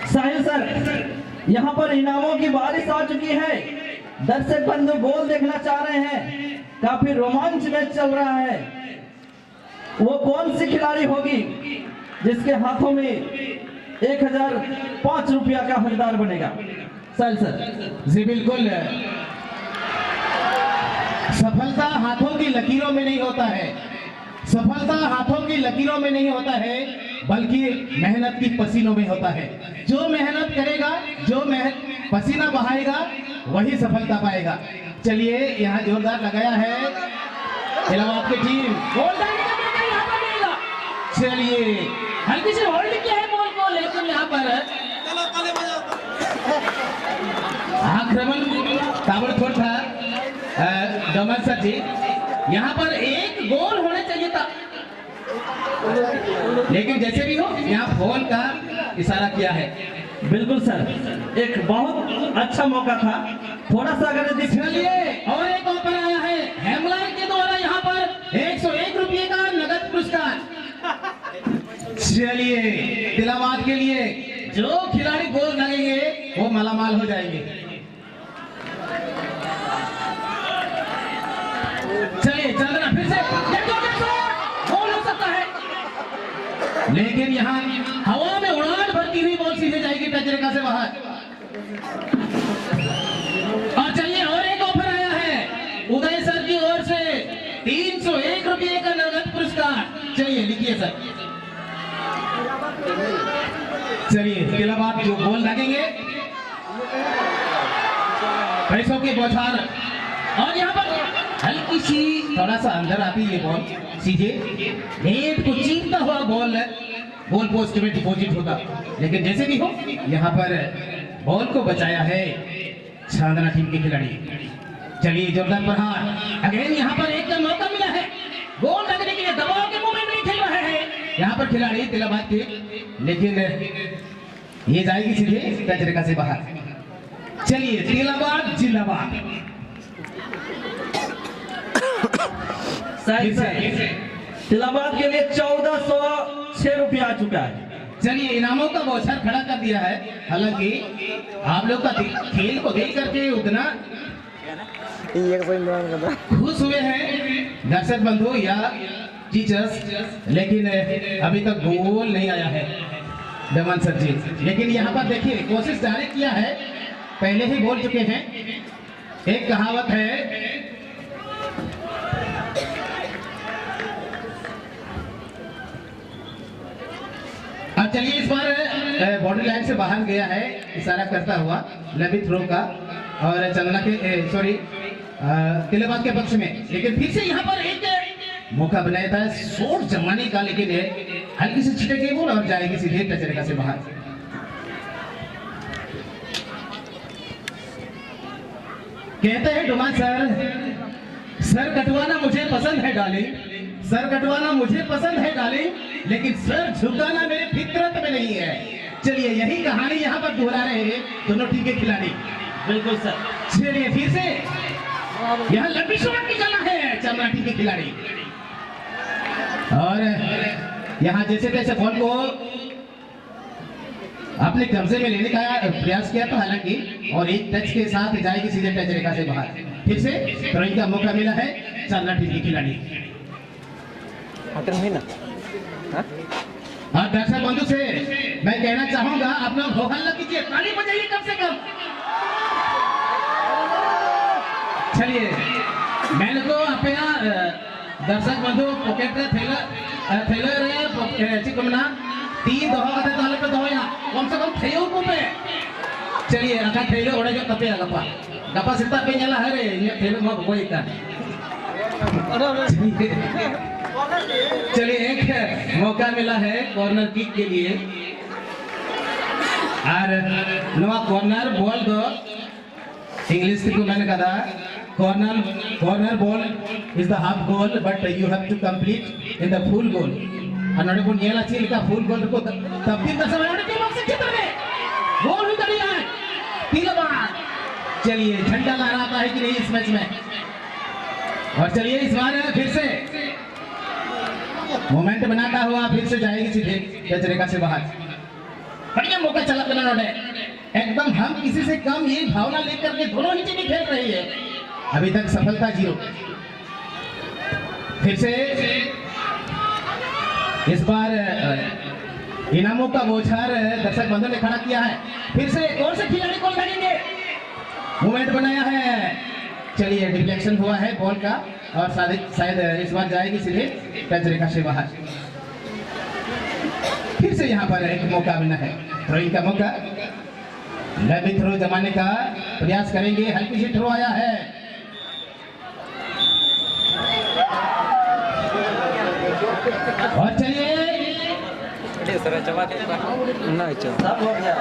साहिल sir, यहाँ पर इनामों की बारिश आ चुकी है। दर्शक बंधु गोल देखना चाह रहे हैं। काफी रोमांच मैच चल रहा है। वो कौन सी खिलाड़ी होगी जिसके हाथों में 1005 रुपया का हकदार बनेगा? साहिल सर। जी बिल्कुल, सफलता हाथों की लकीरों में नहीं होता है। सफलता हाथों की लकीरों में नहीं होता है, बल्कि मेहनत की पसीनों में होता है। जो मेहनत करेगा, जो पसीना बहाएगा, वही सफलता पाएगा। चलिए, यहाँ जोरदार लगाया है इलाहाबाद की टीम। चलिए, हल्की सी होल्ड किया है बॉल को, लेकिन यहाँ पर आक्रमण ताबड़तोड़ था। डोमन सर जी, यहाँ पर एक गोल होना चाहिए था, लेकिन जैसे भी हो यहाँ फोन का इशारा किया है। बिल्कुल सर, एक बहुत अच्छा मौका था। थोड़ा सा अगर यदि चलिए, और एक ऑफर आया है हेमलाइन के द्वारा, यहाँ पर 101 रुपये का नगद पुरस्कार। चलिए, इलाहाबाद के लिए जो खिलाड़ी गोल लगेंगे वो मालामाल हो जाएंगे। चलिए, चंद्रा फिर से गोल हो सकता है, लेकिन यहाँ हवा में उड़ान भरती हुई बॉल सीधे जाएगी टच रेखा से बाहर। और चलिए, और एक ऑफर आया है उदय सर की ओर से 301 रुपये का नगद पुरस्कार। चलिए, लिखिए सर। चलिए, इलाहाबाद जो गोल लगेंगे पैसों की बौछार। और यहाँ पर हल्की सी थोड़ा सा अंदर आती है बॉल, सीधे नेट को चीरता हुआ बॉल गोल पोस्ट में डिपॉजिट होगा, लेकिन जैसे भी हो यहाँ पर बॉल को बचाया है छांदना टीम के खिलाड़ी। चलिए, जोरदार प्रहार। अगेन यहाँ पर एक मौका मिला है गोल लगने के लिए। दबाव के मूवमेंट नहीं खेल रहे हैं यहाँ पर खिलाड़ी इलाहाबाद के, लेकिन ये जाएगी सीधे टच रेखा से बाहर। चलिए, इलाहाबाद जिंदाबाद। इलाहाबाद के लिए 1406 रुपया आ चुका है। चलिए, इनामों का बौछार खड़ा कर दिया है। हालांकि आप लोग का खेल को देख करके उतना खुश हुए हैं दर्शक बंधु या टीचर्स, लेकिन अभी तक गोल नहीं आया है डमन सर जी। लेकिन यहाँ पर देखिए, कोशिश जारी किया है, पहले ही बोल चुके हैं। एक कहावत है, अब चलिए, इस बार बॉर्डर लाइन से बाहर गया है इशारा करता हुआ लंबी थ्रो का, और चंदना के सॉरी इलाहाबाद के पक्ष में। लेकिन फिर से यहाँ पर एक मौका बनाया था शॉट जमाने का, लेकिन हल्की से छिटके बॉल और जाएगी सीधे टच रेखा से बाहर। कहते हैं डोमान सर कटवाना मुझे पसंद है डार्लिंग, सर कटवाना मुझे पसंद है डार्लिंग, लेकिन सर झुकाना मेरे फितरत में नहीं है। चलिए, यही कहानी यहाँ पर दोहरा रहे हैं दोनों टीम के खिलाड़ी। बिल्कुल सर। चलिए, फिर से यहाँ लंबी शॉट निकाला है चंद्रा टीम के खिलाड़ी, और यहाँ जैसे तैसे बॉल को अपने कब्जे में लेने का प्रयास किया था हालांकि, और एक टच के साथ जाएगी सीधे टच रेखा से बाहर। फिर से थ्रोइंग का मौका मिला है चंद्रा टीम के खिलाड़ी। हाँ, दर्शक बंधु से मैं कहना चाहूंगा, आप लोग हो हल्ला कीजिए, ताली बजाइए कम से कम। चलिए, मैंने तो अपना दर्शक बंधु पॉकेट थैलर चिकमना 3 दोहा का ताले पे दोया कम से कम थैयो को पे। चलिए, आका थैलो ओड़े जो तपे गपा गपा सिता पे nyala हरे ये थैलो म कोई का। चलिए, एक मौका मिला है कॉर्नर किक के लिए, और नवा कॉर्नर बॉल दो इंग्लिश को मैंने कहा corner ball is the half goal, but you have to complete in the full goal. अनोडे को नियला चील का फुल गोल को तब्दील कर समय के बॉक्स क्षेत्र में गोल हो गया है इलाहाबाद। चलिए, झंडा लहराता है कि नहीं इस मैच में। और चलिए, इस बार फिर से मोमेंट बनाता हुआ फिर से जाएगी सीधे टच रेखा से बाहर। बढ़िया मौका चला उन्होंने, एकदम हम किसी से कम ये भावना लेकर के दोनों ही टीमें खेल रही है। अभी तक सफलता 0। फिर से इस बार इनामों का बौछार दर्शक बंधु ने खड़ा किया है। फिर से कौन से खिलाड़ी को लगेंगे, मूवमेंट बनाया है। चलिए डिफ्लेक्शन हुआ है बॉल का और शायद इस बार जाएगी सीधे टच रेखा से बाहर। फिर से यहाँ पर एक मौका मिला है, थ्रोइंग का मौका। लंबी थ्रो जमाने का प्रयास करेंगे, हल्की सी थ्रो आया है। और चलिए सब हो गया।